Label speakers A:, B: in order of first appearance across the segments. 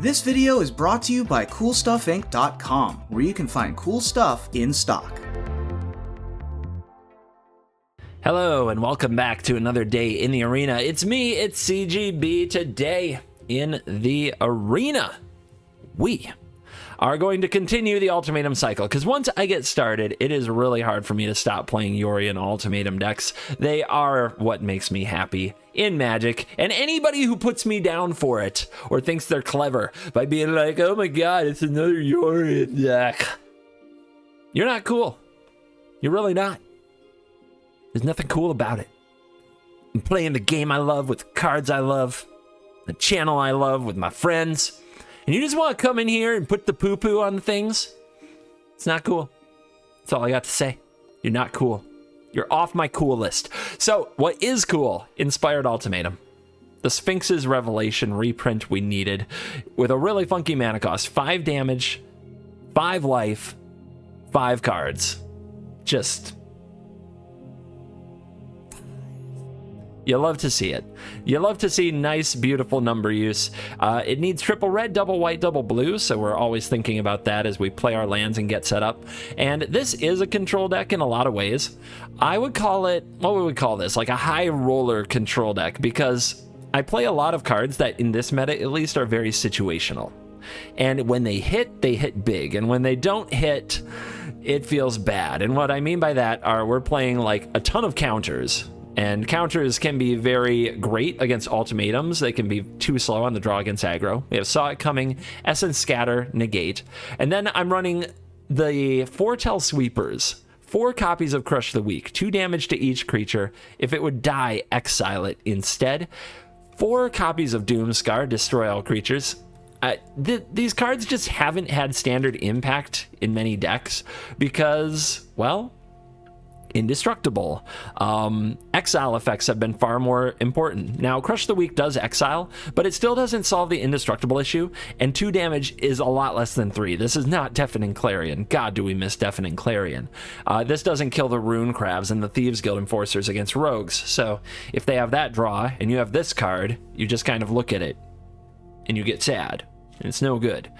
A: This video is brought to you by CoolStuffInc.com, where you can find cool stuff in stock.
B: Hello and welcome back to another day in the arena. It's me, it's CGB. Today in the arena, we are going to continue the ultimatum cycle, because once I get started, it is really hard for me to stop playing Yori and ultimatum decks. They are what makes me happy in Magic, and anybody who puts me down for it or thinks they're clever by being like, oh my god, it's another Yori deck, you're not cool. You're really not. There's nothing cool about it. I'm playing the game I love with cards I love, the channel I love with my friends, and you just want to come in here and put the poo-poo on things? It's not cool. That's all I got to say. You're not cool. You're off my cool list. So, what is cool? Inspired Ultimatum. The Sphinx's Revelation reprint we needed with a really funky mana cost. 5 damage, 5 life, 5 cards. Just... you love to see it. You love to see nice, beautiful number use. It needs triple red, double white, double blue, so we're always thinking about that as we play our lands and get set up. And this is a control deck in a lot of ways. I would call it, what would we call this? Like a high roller control deck, because I play a lot of cards that, in this meta at least, are very situational. And when they hit big. And when they don't hit, it feels bad. And what I mean by that are we're playing like a ton of counters. And counters can be very great against ultimatums. They can be too slow on the draw against aggro. We have Saw It Coming, Essence Scatter, Negate. And then I'm running the Foretell Sweepers. 4 copies of Crush the Weak. 2 damage to each creature. If it would die, exile it instead. 4 copies of Doomscar, destroy all creatures. These cards just haven't had standard impact in many decks because, well, indestructible. Exile effects have been far more important. Now, Crush the Weak does exile, but it still doesn't solve the indestructible issue, and 2 damage is a lot less than 3. This is not Deafening Clarion. God, do we miss Deafening Clarion. This doesn't kill the Rune Crabs and the Thieves Guild Enforcers against rogues, so if they have that draw, and you have this card, you just kind of look at it, and you get sad, and it's no good.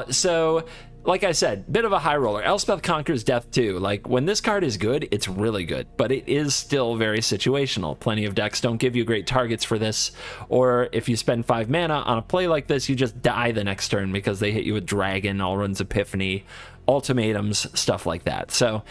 B: So... like I said, bit of a high roller. Elspeth Conquers Death too. Like, when this card is good, it's really good, but it is still very situational. Plenty of decks don't give you great targets for this, or if you spend 5 mana on a play like this, you just die the next turn because they hit you with Dragon, Alrund's Epiphany, ultimatums, stuff like that. So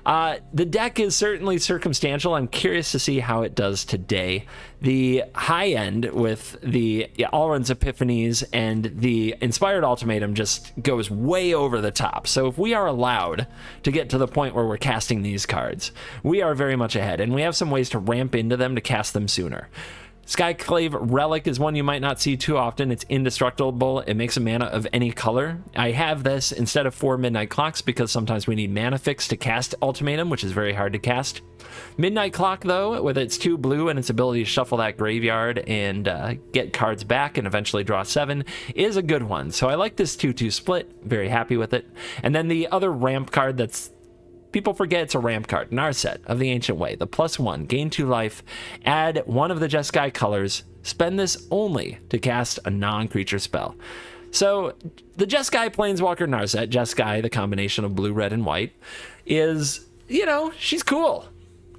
B: the deck is certainly circumstantial. I'm curious to see how it does today. The high end with the Alrund's Epiphanies and the Inspired Ultimatum just goes way over the top. So if we are allowed to get to the point where we're casting these cards, we are very much ahead, and we have some ways to ramp into them to cast them sooner. Skyclave Relic is one you might not see too often. It's indestructible. It makes a mana of any color. I have this instead of 4 Midnight Clocks because sometimes we need mana fix to cast Ultimatum, which is very hard to cast. Midnight Clock, though, with its 2 blue and its ability to shuffle that graveyard and get cards back and eventually draw 7, is a good one. So I like this 2-2 split. Very happy with it. And then the other ramp card that's people forget it's a ramp card, Narset of the Ancient Way. The +1, gain 2 life, add 1 of the Jeskai colors, spend this only to cast a non-creature spell. So the Jeskai Planeswalker Narset, Jeskai, the combination of blue, red, and white, is, you know, she's cool.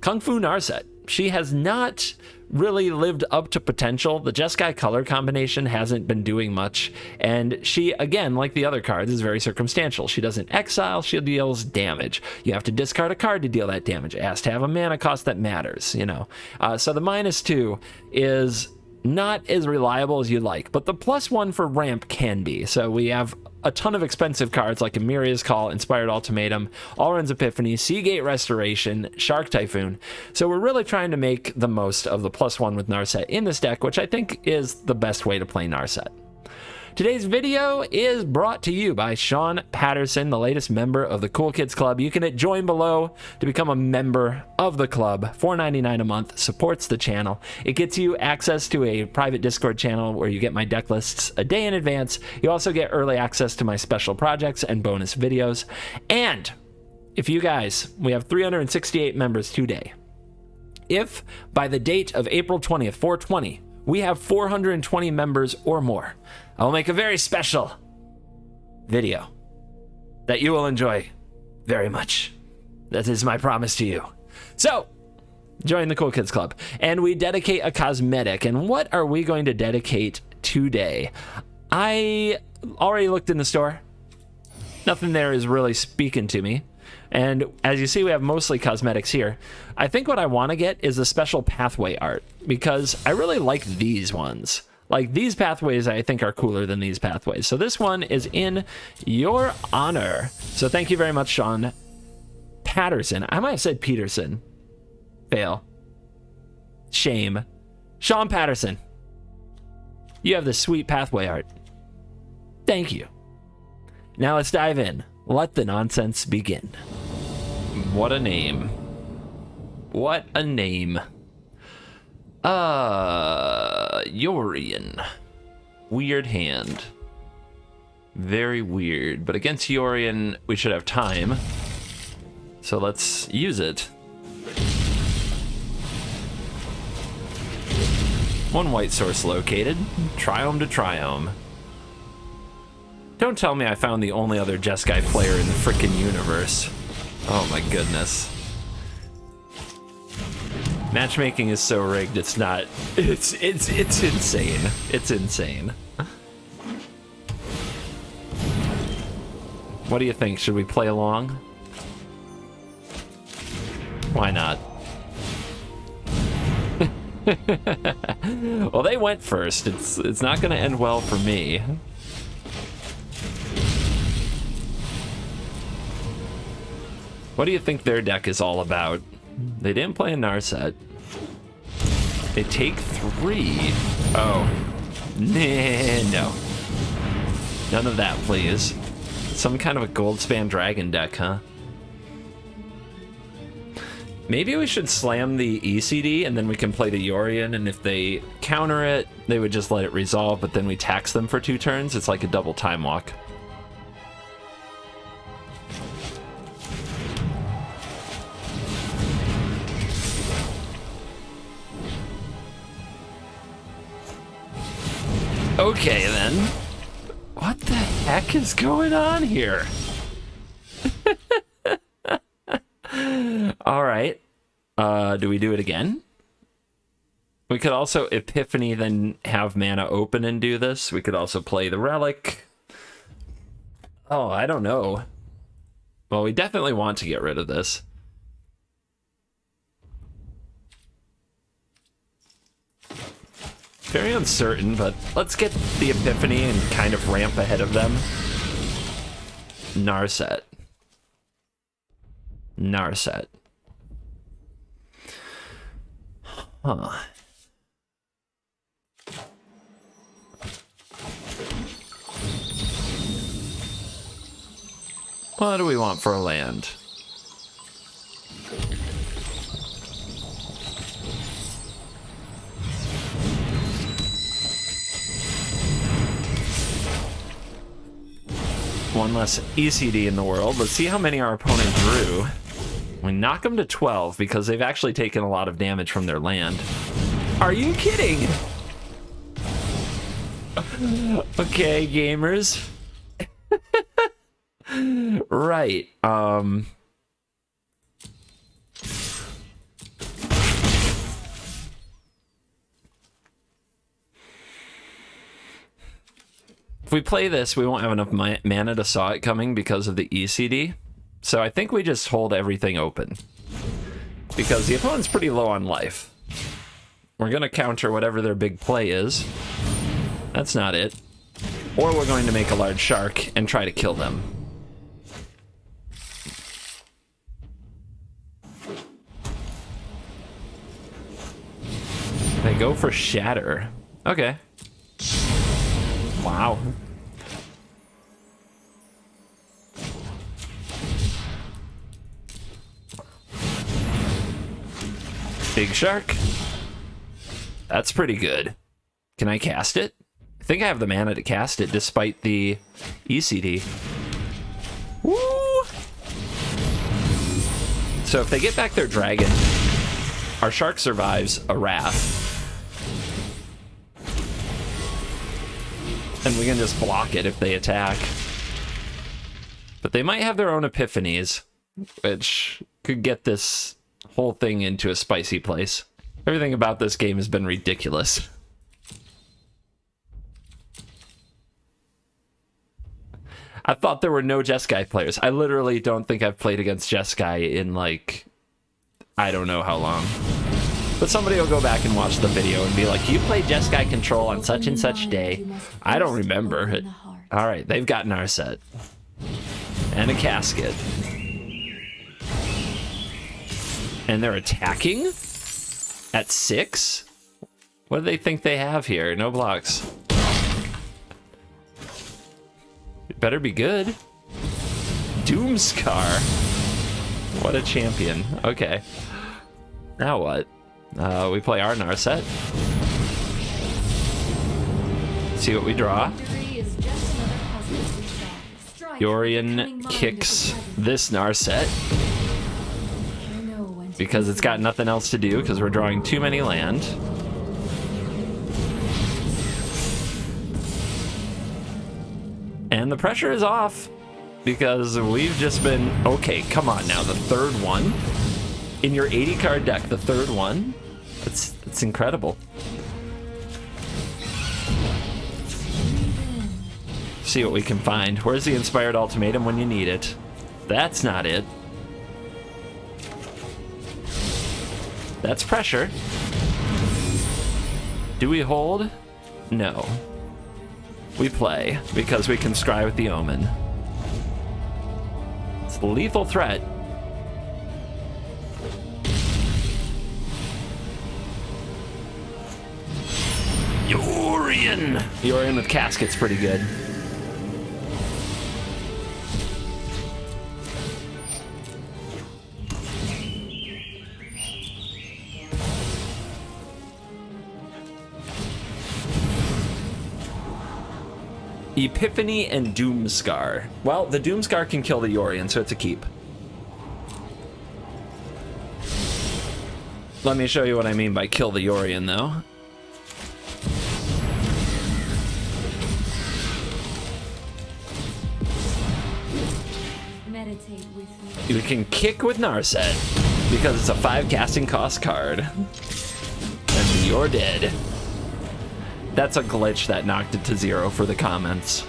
B: Kung Fu Narset. She has not really lived up to potential. The Jeskai color combination hasn't been doing much, and she, again, like the other cards, is very circumstantial. She doesn't exile, she deals damage. You have to discard a card to deal that damage. It has to have a mana cost that matters, you know. So the -2 is not as reliable as you'd like, but the +1 for ramp can be. So we have a ton of expensive cards like Emiria's Call, Inspired Ultimatum, Alrund's Epiphany, Seagate Restoration, Shark Typhoon. So we're really trying to make the most of the +1 with Narset in this deck, which I think is the best way to play Narset. Today's video is brought to you by Sean Patterson, the latest member of the Cool Kids Club. You can hit join below to become a member of the club. $4.99 a month, supports the channel. It gets you access to a private Discord channel where you get my deck lists a day in advance. You also get early access to my special projects and bonus videos. And if you guys, we have 368 members today. If by the date of April 20th, 4/20, we have 420 members or more, I will make a very special video that you will enjoy very much. That is my promise to you. So, join the Cool Kids Club. And we dedicate a cosmetic. And what are we going to dedicate today? I already looked in the store. Nothing there is really speaking to me. And as you see, we have mostly cosmetics here. I think what I want to get is a special pathway art, because I really like these ones. Like, these pathways I think are cooler than these pathways. So this one is in your honor. So thank you very much, Sean Patterson. I might have said Peterson. Fail. Shame. Sean Patterson. You have the sweet pathway art. Thank you. Now let's dive in. Let the nonsense begin. What a name. What a name. Yorion. Weird hand. Very weird. But against Yorion, we should have time. So let's use it. One white source located. Triome to Triome. Don't tell me I found the only other Jeskai player in the frickin' universe. Oh my goodness. Matchmaking is so rigged, it's not... It's insane. It's insane. What do you think? Should we play along? Why not? Well, they went first. It's not gonna end well for me. What do you think their deck is all about? They didn't play a Narset. They take 3. Oh. Nah, no. None of that, please. Some kind of a Goldspan Dragon deck, huh? Maybe we should slam the ECD and then we can play the Yorion, and if they counter it, they would just let it resolve, but then we tax them for 2 turns. It's like a double time walk. Okay, then. What the heck is going on here? All right. Do we do it again? We could also Epiphany, then have mana open and do this. We could also play the Relic. Oh, I don't know. Well, we definitely want to get rid of this. Very uncertain, but let's get the Epiphany and kind of ramp ahead of them. Narset. Narset. Huh. What do we want for a land? One less ECD in the world. Let's see how many our opponent drew. We knock them to 12 because they've actually taken a lot of damage from their land. Are you kidding? Okay, gamers. Right. If we play this, we won't have enough mana to saw it coming because of the ECD. So I think we just hold everything open. Because the opponent's pretty low on life. We're going to counter whatever their big play is. That's not it. Or we're going to make a large shark and try to kill them. They go for Shatter. Okay. Wow. Big shark. That's pretty good. Can I cast it? I think I have the mana to cast it despite the ECD. Woo! So if they get back their dragon, our shark survives a wrath. And we can just block it if they attack. But they might have their own epiphanies, which could get this whole thing into a spicy place. Everything about this game has been ridiculous. I thought there were no JESKAI players. I literally don't think I've played against JESKAI in, like, I don't know how long. But somebody will go back and watch the video and be like, you played JESKAI Control on such and such day. I don't remember it. All right, they've gotten our set. And a casket. And they're attacking? At 6? What do they think they have here? No blocks. It better be good. Doomscar. What a champion. Okay. Now what? We play our Narset. See what we draw. Yorion kicks this Narset because it's got nothing else to do because we're drawing too many land. And the pressure is off because we've just been... Okay, come on now. The third one in your 80 card deck, the third one. It's incredible. See what we can find. Where's the Inspired Ultimatum when you need it? That's not it. That's pressure. Do we hold? No. We play because we can scry with the Omen. It's the lethal threat. Yorion! Yorion with casket's pretty good. Epiphany and Doomscar. Well, the Doomscar can kill the Yorion, so it's a keep. Let me show you what I mean by kill the Yorion, though.
C: Meditate with me.
B: You can kick with Narset because it's a 5 casting cost card. And you're dead. That's a glitch that knocked it to 0 for the comments.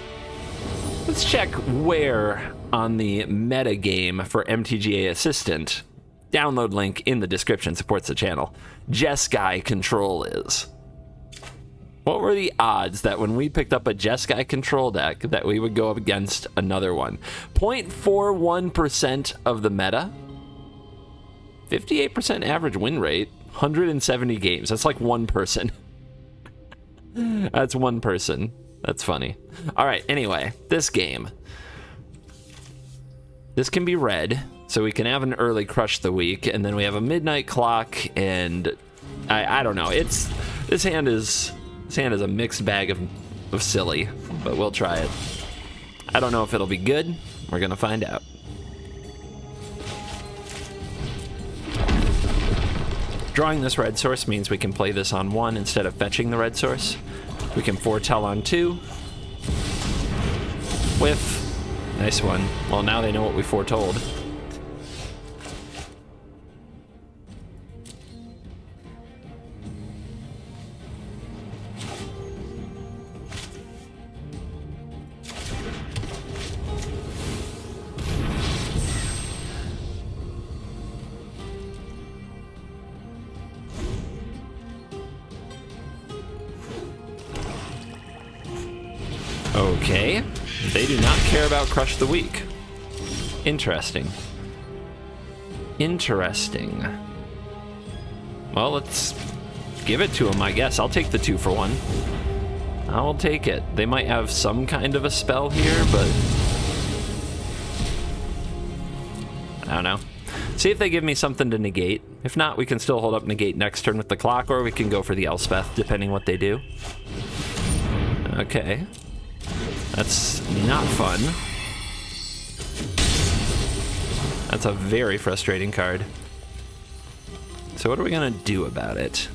B: Let's check where on the meta game for MTGA Assistant, download link in the description supports the channel, JESKAI Control is. What were the odds that when we picked up a JESKAI Control deck that we would go up against another one? 0.41% of the meta, 58% average win rate, 170 games. That's like one person. That's one person. That's funny. All right, anyway, this game. This can be red, so we can have an early crush the week, and then we have a midnight clock, and I don't know. This hand is a mixed bag of silly, but we'll try it. I don't know if it'll be good. We're gonna find out. Drawing this red source means we can play this on 1 instead of fetching the red source. We can foretell on 2. Whiff. Nice one. Well, now they know what we foretold. Okay, they do not care about Crush the Week. Interesting. Interesting. Well, let's give it to them, I guess. I'll take the 2 for 1. I'll take it. They might have some kind of a spell here, but I don't know. See if they give me something to negate. If not, we can still hold up negate next turn with the clock, or we can go for the Elspeth, depending what they do. Okay. That's not fun. That's a very frustrating card. So what are we gonna do about it?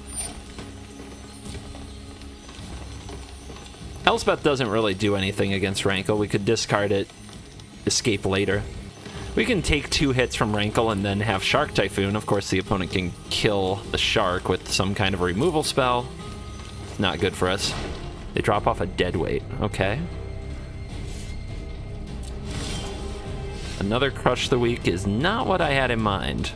B: Elspeth doesn't really do anything against Rankle. We could discard it, escape later. We can take 2 hits from Rankle and then have Shark Typhoon. Of course, the opponent can kill the shark with some kind of removal spell. Not good for us. They drop off a deadweight. Okay. Another Crush the Weak is not what I had in mind.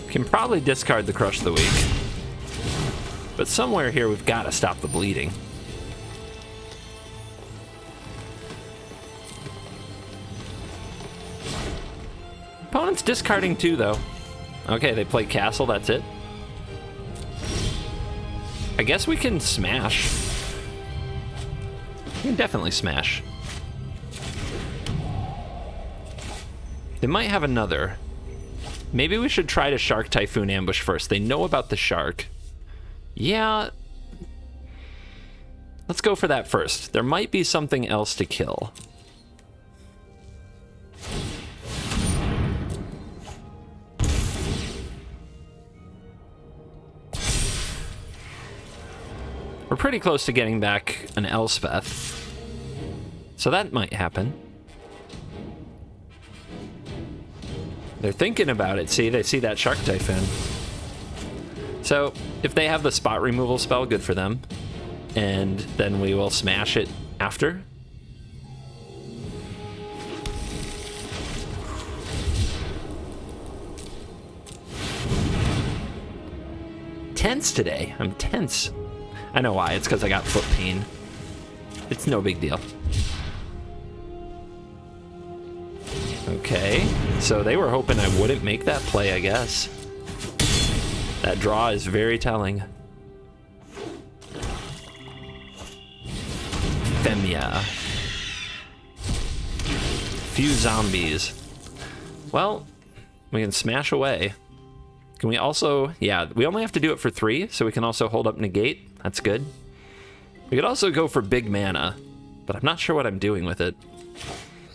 B: Can probably discard the Crush the Weak. But somewhere here we've got to stop the bleeding. Opponent's discarding 2 though. Okay, they play Castle, that's it. I guess we can smash. We can definitely smash. They might have another. Maybe we should try to Shark Typhoon ambush first. They know about the shark. Yeah. Let's go for that first. There might be something else to kill. We're pretty close to getting back an Elspeth. So that might happen. They're thinking about it. See, they see that Shark Typhoon. So if they have the spot removal spell, good for them. And then we will smash it after. Tense today. I'm tense. I know why. It's because I got foot pain. It's no big deal. Okay, so they were hoping I wouldn't make that play, I guess. That draw is very telling. Femia. Few zombies. Well, we can smash away. Can we also... Yeah, we only have to do it for 3, so we can also hold up Negate. That's good. We could also go for big mana, but I'm not sure what I'm doing with it.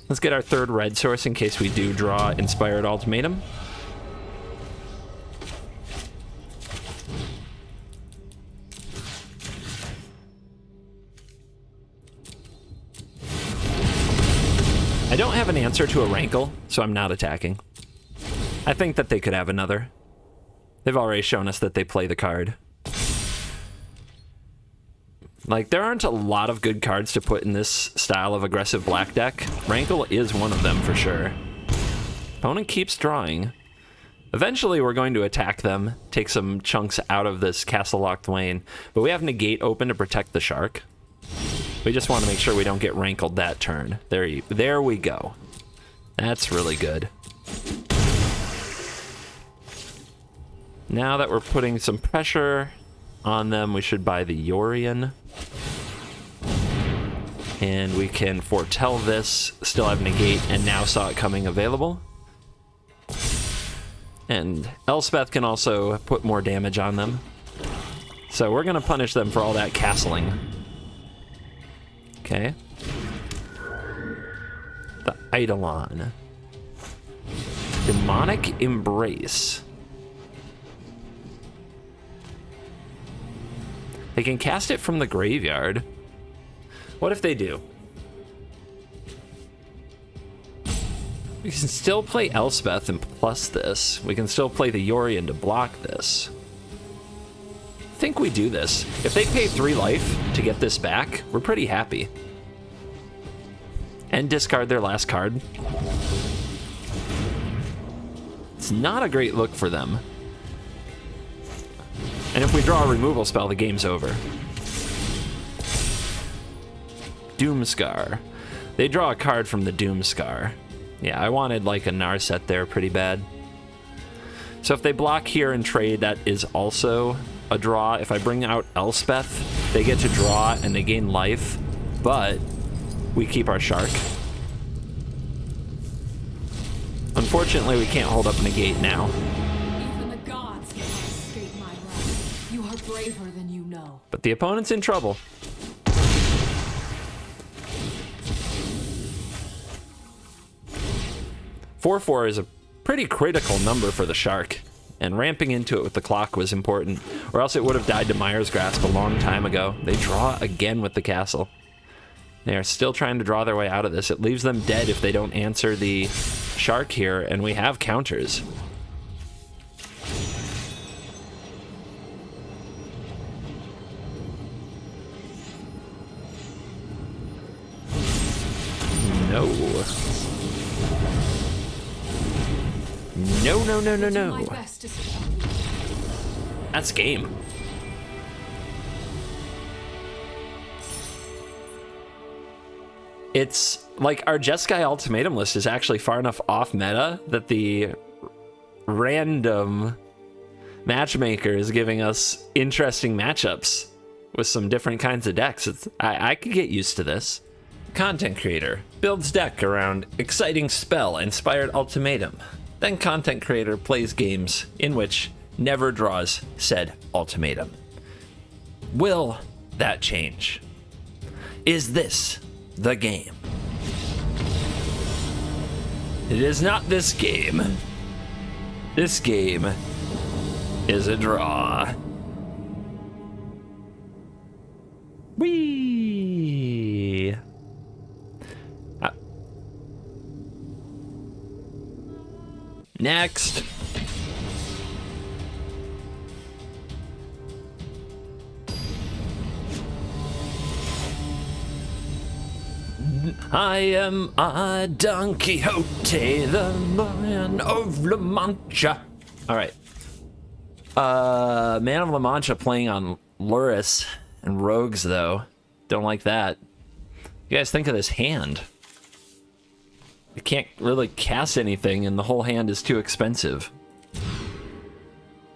B: Let's get our 3rd red source in case we do draw Inspired Ultimatum. I don't have an answer to a Rankle, so I'm not attacking. I think that they could have another. They've already shown us that they play the card. Like, there aren't a lot of good cards to put in this style of aggressive black deck. Rankle is one of them for sure. Opponent keeps drawing. Eventually, we're going to attack them, take some chunks out of this castle-locked lane, but we have Negate open to protect the shark. We just want to make sure we don't get rankled that turn. There we go. That's really good. Now that we're putting some pressure on them, we should buy the Yorion. And we can foretell this, still have Negate, and now saw it coming available. And Elspeth can also put more damage on them. So we're going to punish them for all that castling. Okay. The Eidolon. Demonic Embrace. They can cast it from the graveyard. What if they do? We can still play Elspeth and plus this. We can still play the Yorion to block this. I think we do this. If they pay 3 life to get this back, we're pretty happy. And discard their last card. It's not a great look for them. And if we draw a removal spell, the game's over. Doomscar. They draw a card from the Doomscar. Yeah, I wanted like a Narset there pretty bad. So if they block here and trade, that is also a draw. If I bring out Elspeth, they get to draw and they gain life, but we keep our shark. Unfortunately, we can't hold up Negate now.
C: Even the gods cannot escape my wrath. You are braver than you know.
B: But the opponent's in trouble. 4/4 is a pretty critical number for the Shark, and ramping into it with the clock was important, or else it would have died to Mire's Grasp a long time ago. They draw again with the castle. They are still trying to draw their way out of this. It leaves them dead if they don't answer the Shark here, and we have counters. No. No, no, no, no, no. That's game. It's like our JESKAI ultimatum list is actually far enough off meta that the random matchmaker is giving us interesting matchups with some different kinds of decks. I could get used to this. Content creator builds deck around exciting spell inspired ultimatum. Then content creator plays games in which never draws said ultimatum. Will that change? Is this the game? It is not this game. This game is a draw. Whee! Next. I am a Don Quixote, the man of La Mancha. All right. Man of La Mancha playing on Luris and Rogues, though. Don't like that. You guys think of this hand. I can't really cast anything, and the whole hand is too expensive.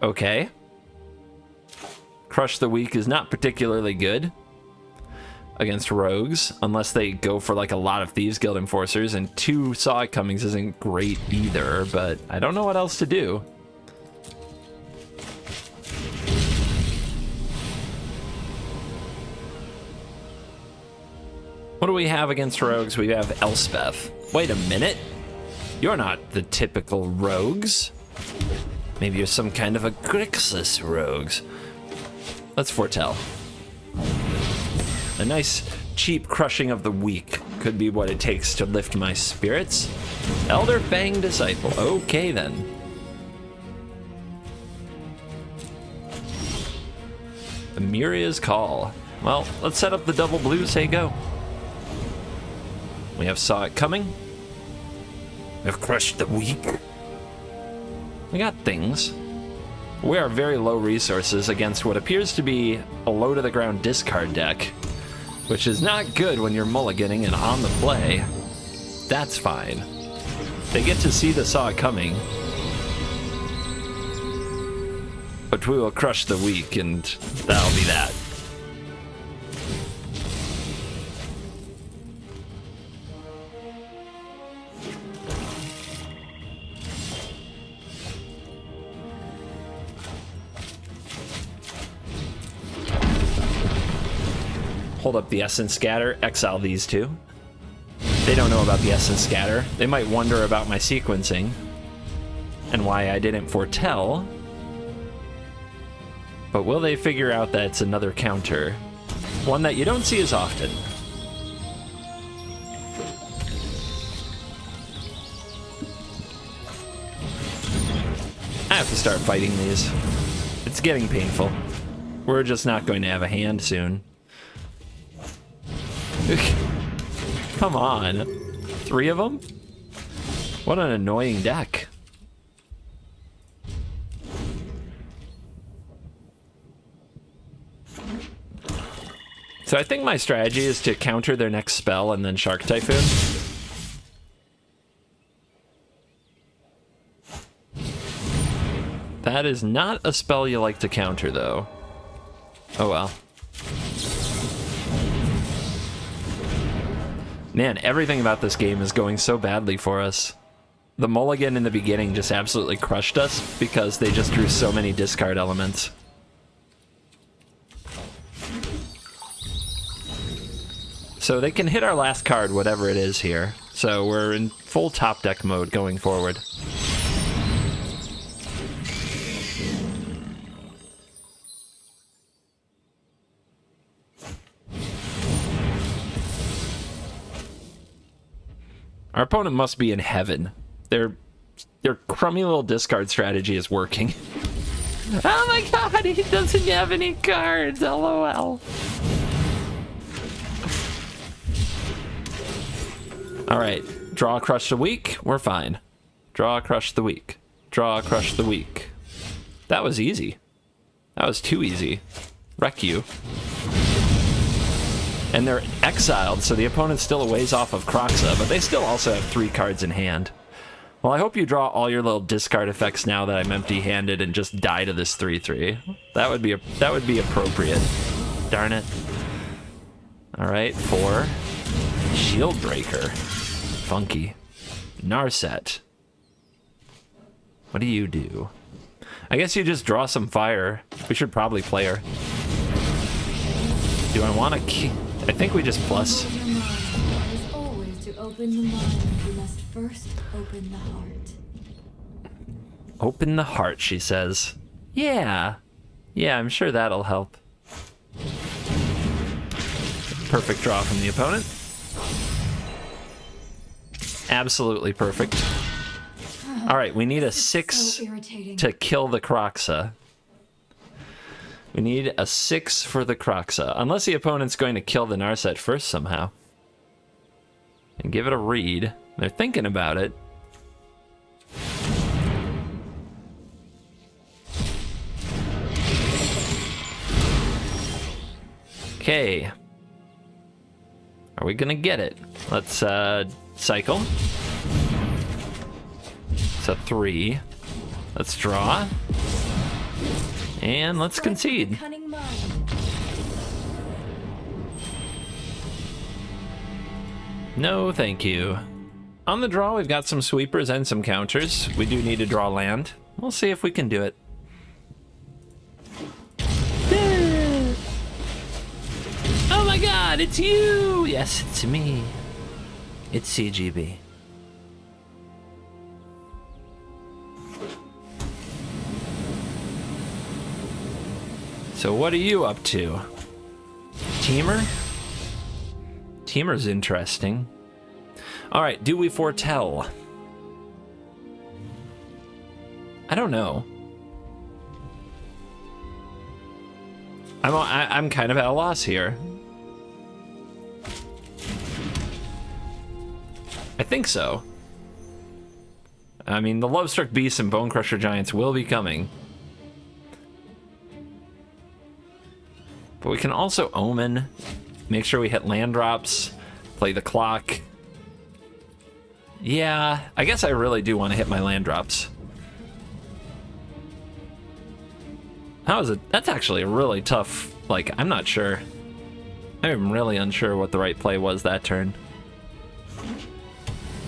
B: Okay. Crush the Weak is not particularly good against Rogues, unless they go for like a lot of Thieves Guild Enforcers, and 2 Saw It Comings isn't great either, but I don't know what else to do. What do we have against Rogues? We have Elspeth. Wait a minute. You're not the typical Rogues. Maybe you're some kind of a Grixis Rogues. Let's foretell. A nice, cheap crushing of the weak could be what it takes to lift my spirits. Elder Fang Disciple. Okay, then. Amiria's Call. Well, let's set up the double blue, say go. We have Saw It Coming. We have Crushed the Weak. We got things. We are very low resources against what appears to be a low-to-the-ground discard deck, which is not good when you're mulliganing and on the play. That's fine. They get to see the Saw It Coming. But we will crush the weak, and that'll be that. Hold up the Essence Scatter, exile these 2. They don't know about the Essence Scatter. They might wonder about my sequencing and why I didn't foretell. But will they figure out that it's another counter? One that you don't see as often. I have to start fighting these. It's getting painful. We're just not going to have a hand soon. Come on. 3 of them? What an annoying deck. So I think my strategy is to counter their next spell and then Shark Typhoon. That is not a spell you like to counter, though. Oh well. Man, everything about this game is going so badly for us. The mulligan in the beginning just absolutely crushed us because they just drew so many discard elements. So they can hit our last card, whatever it is here. So we're in full top deck mode going forward. Our opponent must be in heaven. Their crummy little discard strategy is working. Oh my god, he doesn't have any cards, lol. Alright, draw, crush the week, we're fine. Draw, crush the week. Draw, crush the week. That was easy. That was too easy. Wreck you. And they're exiled, so the opponent's still a ways off of Kroxa, but they still also have 3 cards in hand. Well, I hope you draw all your little discard effects now that I'm empty-handed and just die to this 3/3. That would be appropriate. Darn it. All right, 4. Shield Breaker. Funky. Narset. What do you do? I guess you just draw some fire. We should probably play her. Do I want to? I think we just plus.
C: As always, to open the mind, you must first open the heart.
B: Open the heart, she says. Yeah. Yeah, I'm sure that'll help. Perfect draw from the opponent. Absolutely perfect. All right, we need a 6
C: So irritating.
B: to kill the Kroxa. We need a 6 for the Kroxa. Unless the opponent's going to kill the Narset first somehow. And give it a read. They're thinking about it. Okay. Are we gonna get it? Let's cycle. It's a 3. Let's draw. And let's concede.
C: Cunning mind.
B: No, thank you. On the draw, we've got some sweepers and some counters. We do need to draw land. We'll see if we can do it. Oh my god, it's you! Yes, it's me. It's CGB. So what are you up to? Teamer? Teamer's interesting. All right, do we foretell? I don't know. I'm kind of at a loss here. I think so. I mean, the Lovestruck Beasts and Bone Crusher Giants will be coming. But we can also Omen, make sure we hit land drops, play the clock. Yeah, I guess I really do want to hit my land drops. How is it? That's actually a really tough, like, I'm not sure. I'm really unsure what the right play was that turn.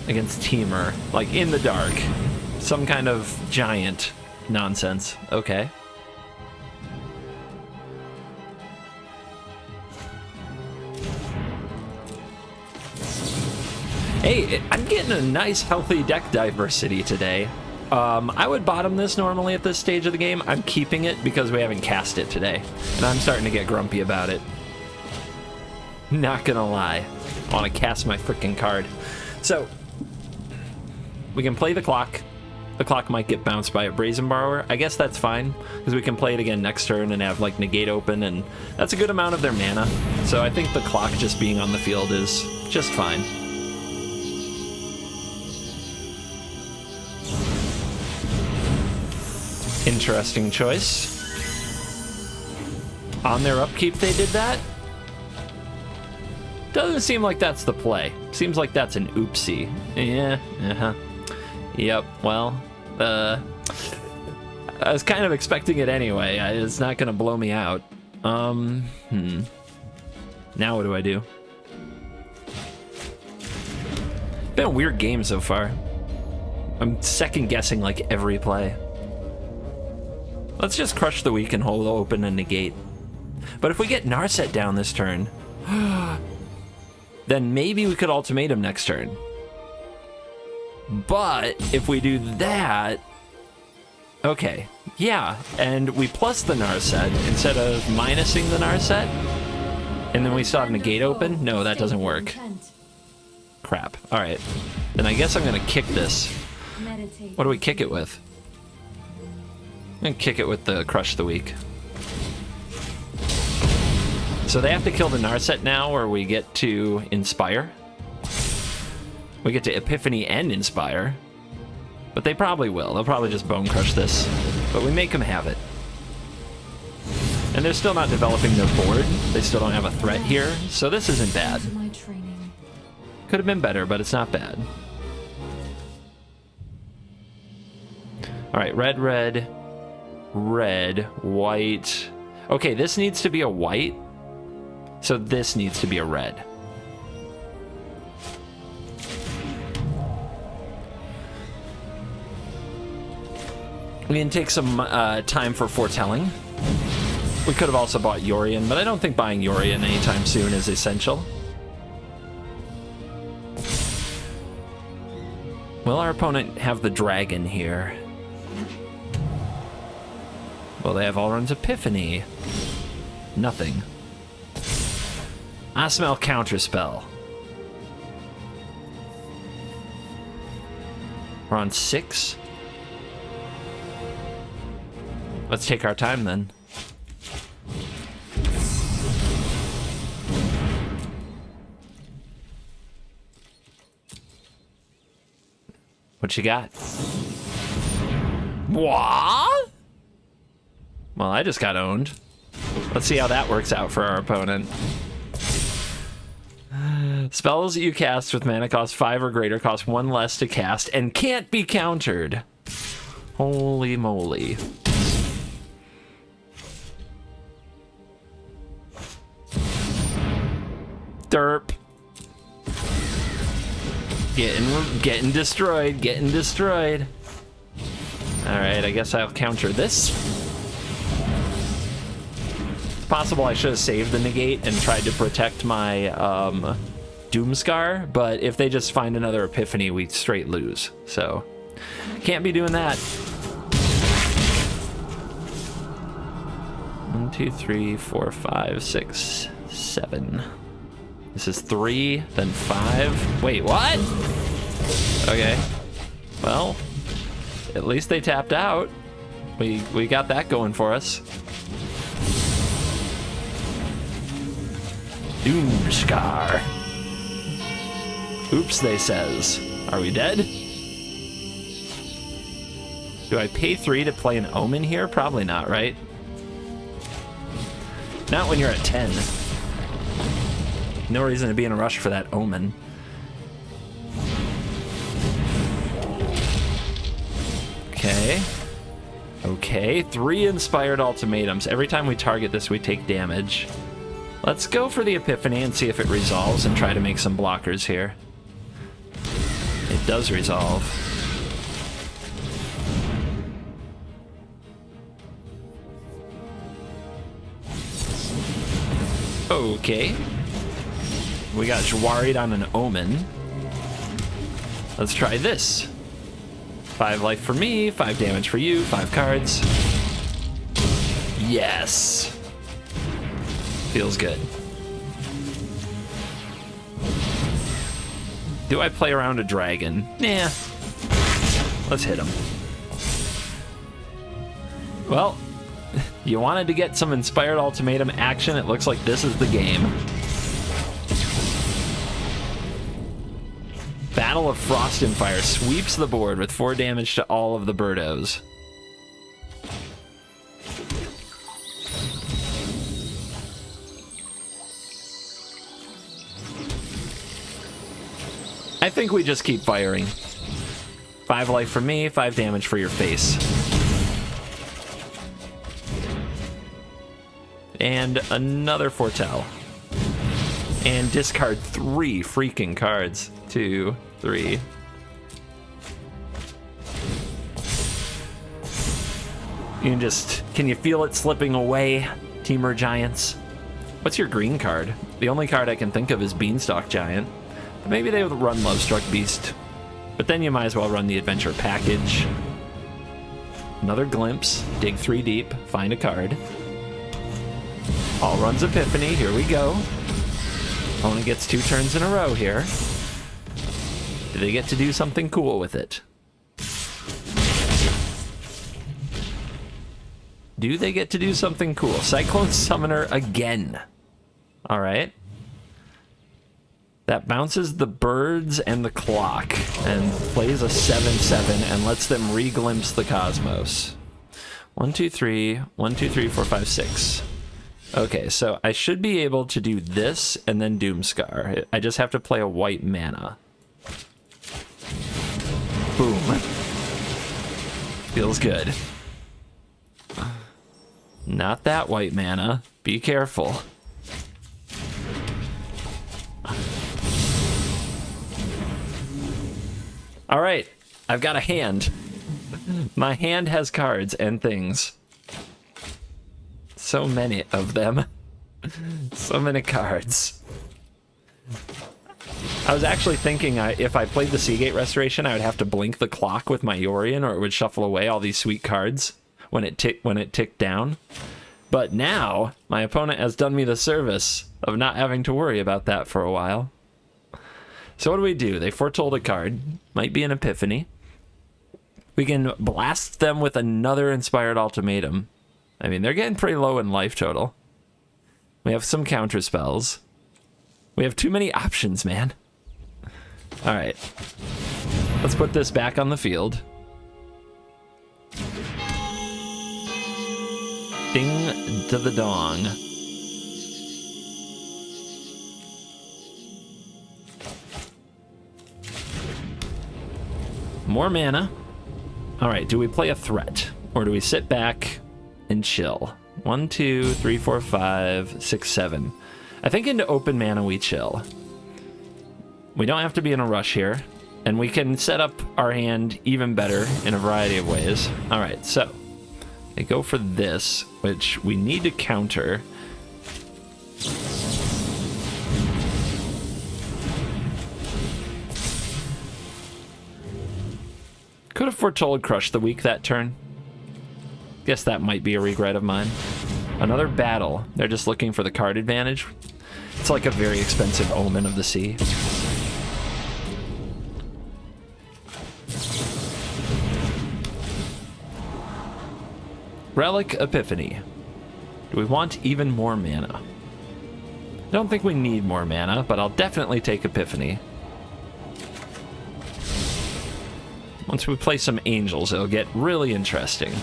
B: Against Teamer, like in the dark. Some kind of giant nonsense. Okay. Hey, I'm getting a nice healthy deck diversity today. I would bottom this normally at this stage of the game. I'm keeping it because we haven't cast it today. And I'm starting to get grumpy about it. Not gonna lie. I want to cast my freaking card. So, we can play the clock. The clock might get bounced by a Brazen Borrower. I guess that's fine, because we can play it again next turn and have, like, Negate open, and that's a good amount of their mana. So I think the clock just being on the field is just fine. Interesting choice. On their upkeep they did that? Doesn't seem like that's the play. Seems like that's an oopsie. Yeah, Yep, well, I was kind of expecting it anyway. It's not gonna blow me out. Now what do I do? Been a weird game so far. I'm second guessing like every play. Let's just crush the weak and hold open and negate. But if we get Narset down this turn, then maybe we could ultimatum next turn. But if we do that, okay, yeah, and we plus the Narset instead of minusing the Narset, and then we still have negate open? No, that doesn't work. Crap. All right, then I guess I'm gonna kick this. What do we kick it with? I'm gonna kick it with the Crush the Weak. So they have to kill the Narset now, or we get to Inspire. We get to Epiphany and Inspire. But they probably will. They'll probably just Bone Crush this. But we make them have it. And they're still not developing their board. They still don't have a threat here. So this isn't bad. Could have been better, but it's not bad. Alright, red, red, red, white. Okay, this needs to be a white. So this needs to be a red. We can take some time for foretelling. We could have also bought Yorion, but I don't think buying Yorion anytime soon is essential. Will our opponent have the dragon here? Well, they have Alrund's Epiphany. Nothing. I smell Counterspell. We're on 6. Let's take our time then. What you got? What? Well, I just got owned. Let's see how that works out for our opponent. Spells you cast with mana cost 5 or greater cost 1 less to cast and can't be countered. Holy moly. Derp. Getting destroyed, getting destroyed. Alright, I guess I'll counter this. It's possible I should have saved the negate and tried to protect my Doomscar, but if they just find another Epiphany, we straight lose. So, can't be doing that. 1, 2, 3, 4, 5, 6, 7. This is 3, then 5. Wait, what? Okay. Well, at least they tapped out. We got that going for us. Doomscar. Oops, they says. Are we dead? Do I pay 3 to play an Omen here? Probably not, right? Not when you're at 10. No reason to be in a rush for that Omen. Okay. Okay, 3 inspired ultimatums. Every time we target this, we take damage. Let's go for the Epiphany and see if it resolves and try to make some blockers here. It does resolve. Okay. We got Jwari'd on an Omen. Let's try this. 5 life for me, 5 damage for you, 5 cards. Yes. Feels good. Do I play around a dragon? Nah. Let's hit him. Well, you wanted to get some inspired ultimatum action. It looks like this is the game. Battle of Frost and Fire sweeps the board with 4 damage to all of the birdos. I think we just keep firing. 5 life for me, 5 damage for your face. And another Foretell. And discard 3 freaking cards. 2, 3. Can you feel it slipping away, Teamer Giants? What's your green card? The only card I can think of is Beanstalk Giant. But maybe they would run Lovestruck Beast But then you might as well run the adventure package. Another glimpse, dig 3 deep, find a card. All runs Epiphany, here we go. Opponent gets 2 turns in a row here. Do they get to do something cool with it? Do they get to do something cool? Cyclone Summoner again. All right. That bounces the birds and the clock and plays a 7/7 and lets them re-glimpse the cosmos. 1, 2, 3, 1, 2, 3, 4, 5, 6. Okay, so I should be able to do this and then Doomscar. I just have to play a white mana. Boom. Feels good. Not that white mana. Be careful. All right, I've got a hand. My hand has cards and things. So many of them. So many cards. I was actually thinking if I played the Seagate Restoration, I would have to blink the clock with my Yorion, or it would shuffle away all these sweet cards when it ticked down. But now, my opponent has done me the service of not having to worry about that for a while. So what do? They foretold a card. Might be an Epiphany. We can blast them with another Inspired Ultimatum. I mean, they're getting pretty low in life total. We have some counter spells. We have too many options, man. All right. Let's put this back on the field. Ding to the dong. More mana. All right, do we play a threat or do we sit back and chill? 1, 2, 3, 4, 5, 6, 7. I think into open mana we chill. We don't have to be in a rush here, and we can set up our hand even better in a variety of ways. All right, so they go for this, which we need to counter. Could have foretold Crush the Weak that turn. Guess that might be a regret of mine. Another battle. They're just looking for the card advantage. It's like a very expensive Omen of the Sea. Relic Epiphany. Do we want even more mana? I don't think we need more mana, but I'll definitely take Epiphany. Once we play some angels, it'll get really interesting.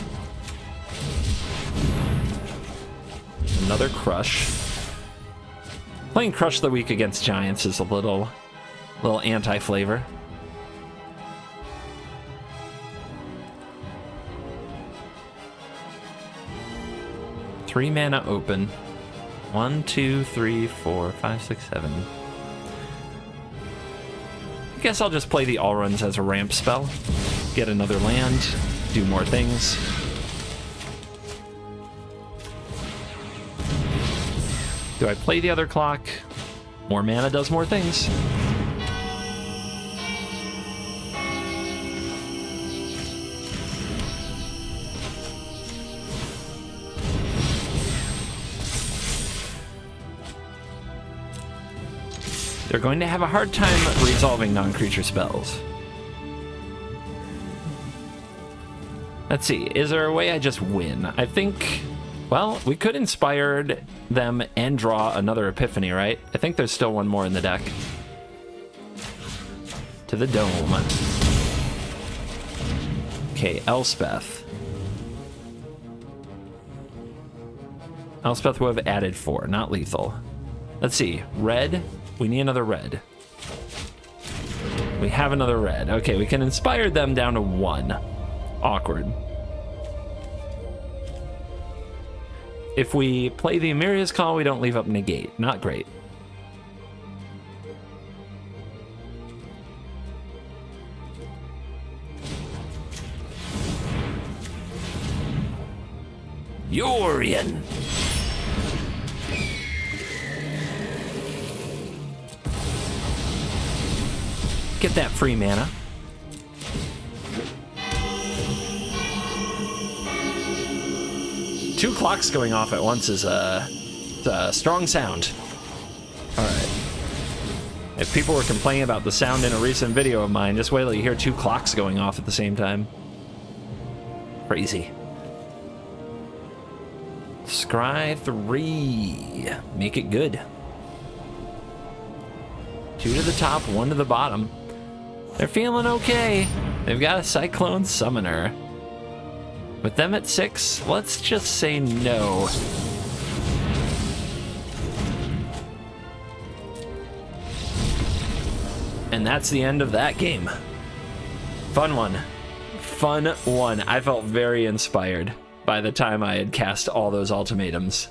B: Another Crush. Playing Crush the Weak against Giants is a little anti-flavor. Three mana open. 1, 2, 3, 4, 5, 6, 7. I guess I'll just play the all runs as a ramp spell. Get another land, do more things. Do I play the other clock? More mana does more things. They're going to have a hard time resolving non-creature spells. Let's see, is there a way I just win? I think, well, we could inspire them and draw another Epiphany, right? I think there's still one more in the deck. To the dome. Okay, Elspeth. Elspeth will have added 4, not lethal. Let's see, red. We need another red. We have another red. Okay, we can inspire them down to 1. Awkward. If we play the Amiria's Call, we don't leave up negate. Not great. Yorion. Get that free mana. 2 clocks going off at once is a strong sound. All right. If people were complaining about the sound in a recent video of mine, just wait till you hear 2 clocks going off at the same time. Crazy. Scry 3. Make it good. 2 to the top, 1 to the bottom. They're feeling okay. They've got a Cyclone Summoner. With them at 6, let's just say no. And that's the end of that game. Fun one. Fun one. I felt very inspired by the time I had cast all those ultimatums.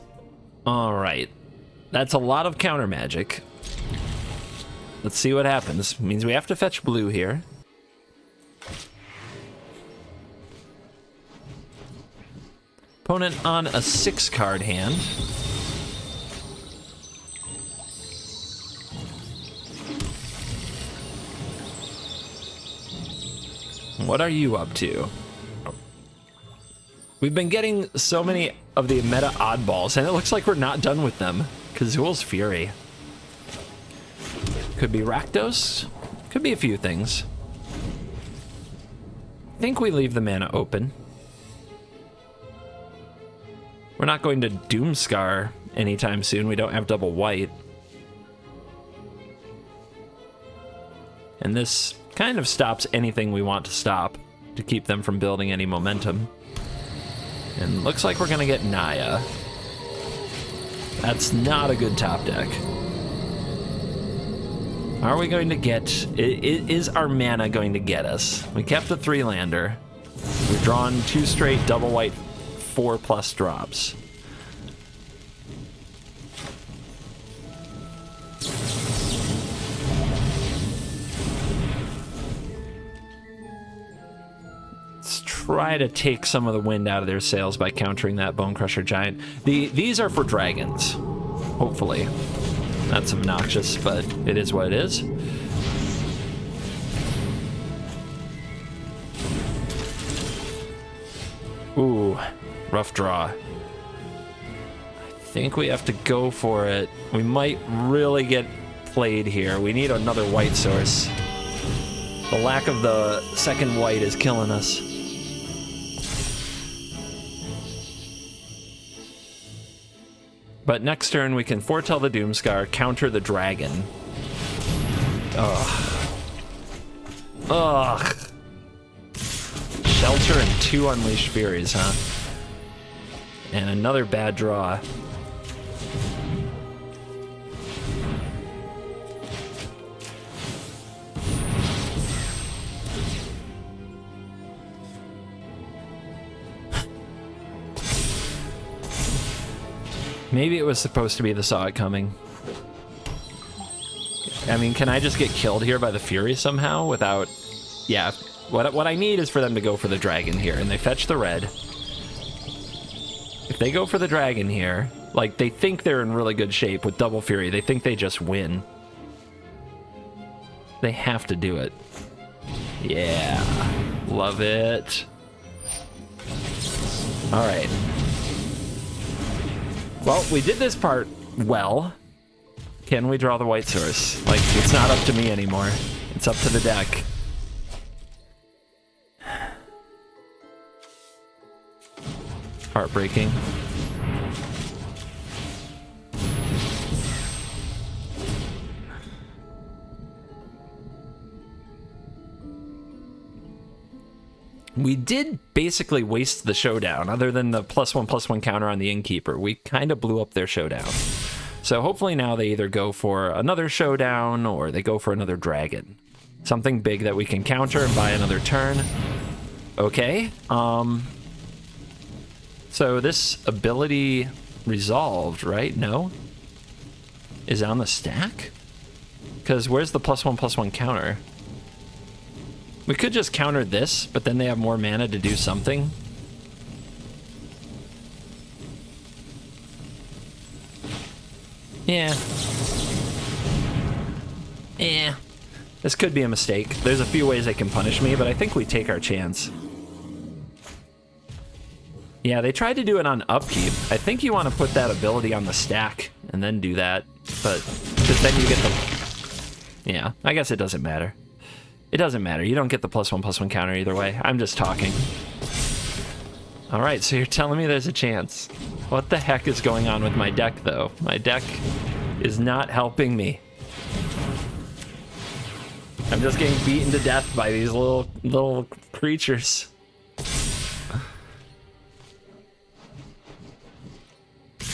B: All right. That's a lot of counter magic. Let's see what happens. Means we have to fetch blue here. Opponent on a 6-card hand. What are you up to? We've been getting so many of the meta oddballs, and it looks like we're not done with them. Kazul's Fury. Could be Rakdos. Could be a few things. I think we leave the mana open. We're not going to Doomscar anytime soon. We don't have double white. And this kind of stops anything we want to stop to keep them from building any momentum. And looks like we're going to get Naya. That's not a good top deck. Are we going to get... Is our mana going to get us? We kept a 3-lander. We've drawn 2 straight double white 4+ drops. Let's try to take some of the wind out of their sails by countering that Bone Crusher Giant. These are for dragons, hopefully. That's obnoxious, but it is what it is. Ooh, rough draw. I think we have to go for it. We might really get played here. We need another white source. The lack of the second white is killing us. But next turn we can foretell the Doomscar, counter the dragon. Ugh. Ugh. Shelter and 2 Unleashed Furies, huh? And another bad draw. Maybe it was supposed to be the Saw It Coming. I mean, can I just get killed here by the Fury somehow without... Yeah, what I need is for them to go for the dragon here, and they fetch the red. If they go for the dragon here, like, they think they're in really good shape with double Fury. They think they just win. They have to do it. Yeah, love it. All right. Well, we did this part well. Can we draw the white source? Like, it's not up to me anymore. It's up to the deck. Heartbreaking. We did basically waste the showdown, other than the +1/+1 counter on the Innkeeper. We kind of blew up their showdown. So hopefully now they either go for another showdown or they go for another dragon. Something big that we can counter and buy another turn. Okay. So this ability resolved, right? No? Is it on the stack? Because where's the +1/+1 counter? We could just counter this, but then they have more mana to do something. Yeah. Yeah. This could be a mistake. There's a few ways they can punish me, but I think we take our chance. Yeah, they tried to do it on upkeep. I think you want to put that ability on the stack and then do that, but because then you get the... Yeah, I guess it doesn't matter. It doesn't matter. You don't get the +1/+1 counter either way. I'm just talking. All right, so you're telling me there's a chance. What the heck is going on with my deck, though? My deck is not helping me. I'm just getting beaten to death by these little creatures.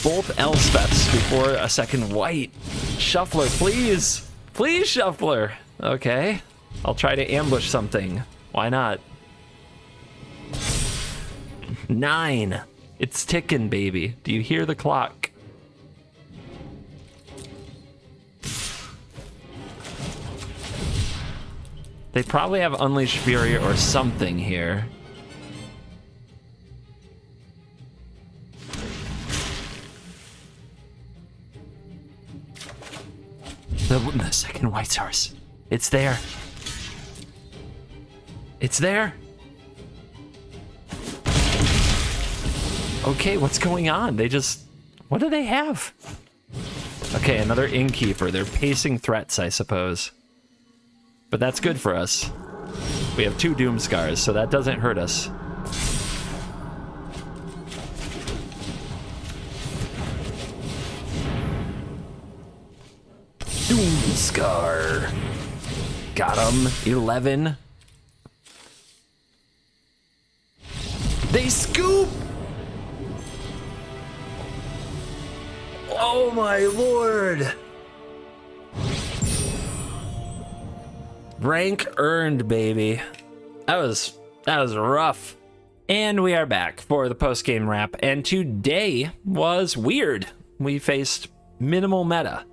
B: Both Elspeths before a second white. Shuffler, please. Please, Shuffler. Okay. I'll try to ambush something. Why not? 9. It's ticking, baby. Do you hear the clock? They probably have Unleashed Fury or something here. The second white source. It's there. It's there. Okay, what's going on? They just... What do they have? Okay, another Innkeeper. They're pacing threats, I suppose. But that's good for us. We have 2 Doom Scars, so that doesn't hurt us. Doom Scar. Got him. 11. They scoop! Oh my lord! Rank earned, baby. That was rough. And we are back for the post-game wrap, and today was weird. We faced minimal meta.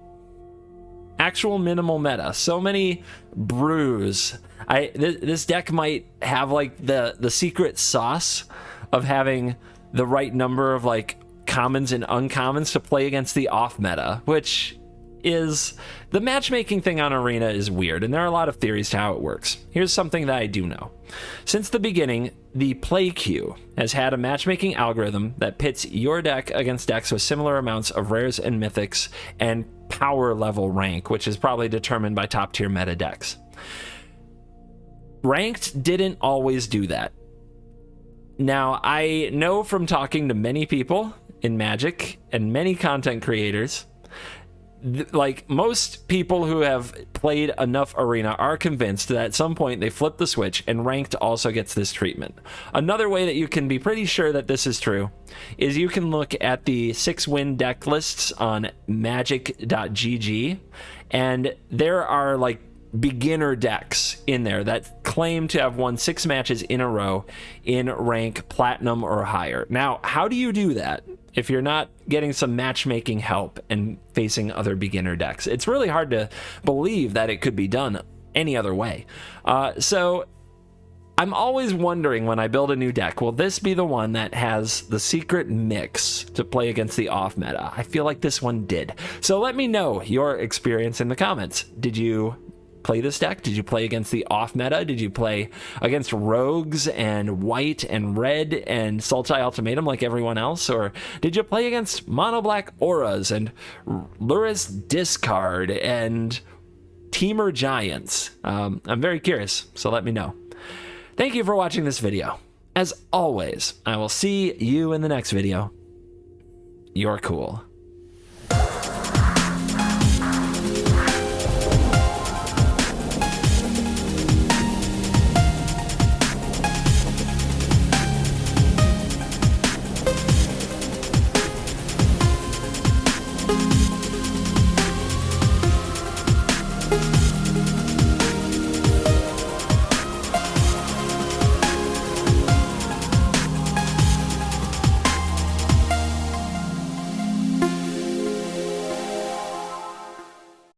B: Actual minimal meta. So many brews. This deck might have like the secret sauce of having the right number of like commons and uncommons to play against the off meta, which is the matchmaking thing on Arena is weird, and there are a lot of theories to how it works. Here's something that I do know. Since the beginning, the play queue has had a matchmaking algorithm that pits your deck against decks with similar amounts of rares and mythics and power level rank, which is probably determined by top tier meta decks. Ranked didn't always do that. Now, I know from talking to many people in Magic and many content creators, like most people who have played enough Arena are convinced that at some point they flip the switch and Ranked also gets this treatment. Another way that you can be pretty sure that this is true is you can look at the 6-win deck lists on magic.gg, and there are like beginner decks in there that claim to have won 6 matches in a row in rank platinum or higher. Now, how do you do that if you're not getting some matchmaking help and facing other beginner decks? It's really hard to believe that it could be done any other way. So I'm always wondering when I build a new deck, will this be the one that has the secret mix to play against the off meta? I feel like this one did. So let me know your experience in the comments. Did you play this deck? Did you play against the off meta? Did you play against rogues and white and red and Sultai Ultimatum like everyone else? Or did you play against mono black auras and Luris Discard and Teamer Giants? I'm very curious, so let me know. Thank you for watching this video. As always, I will see you in the next video. You're cool.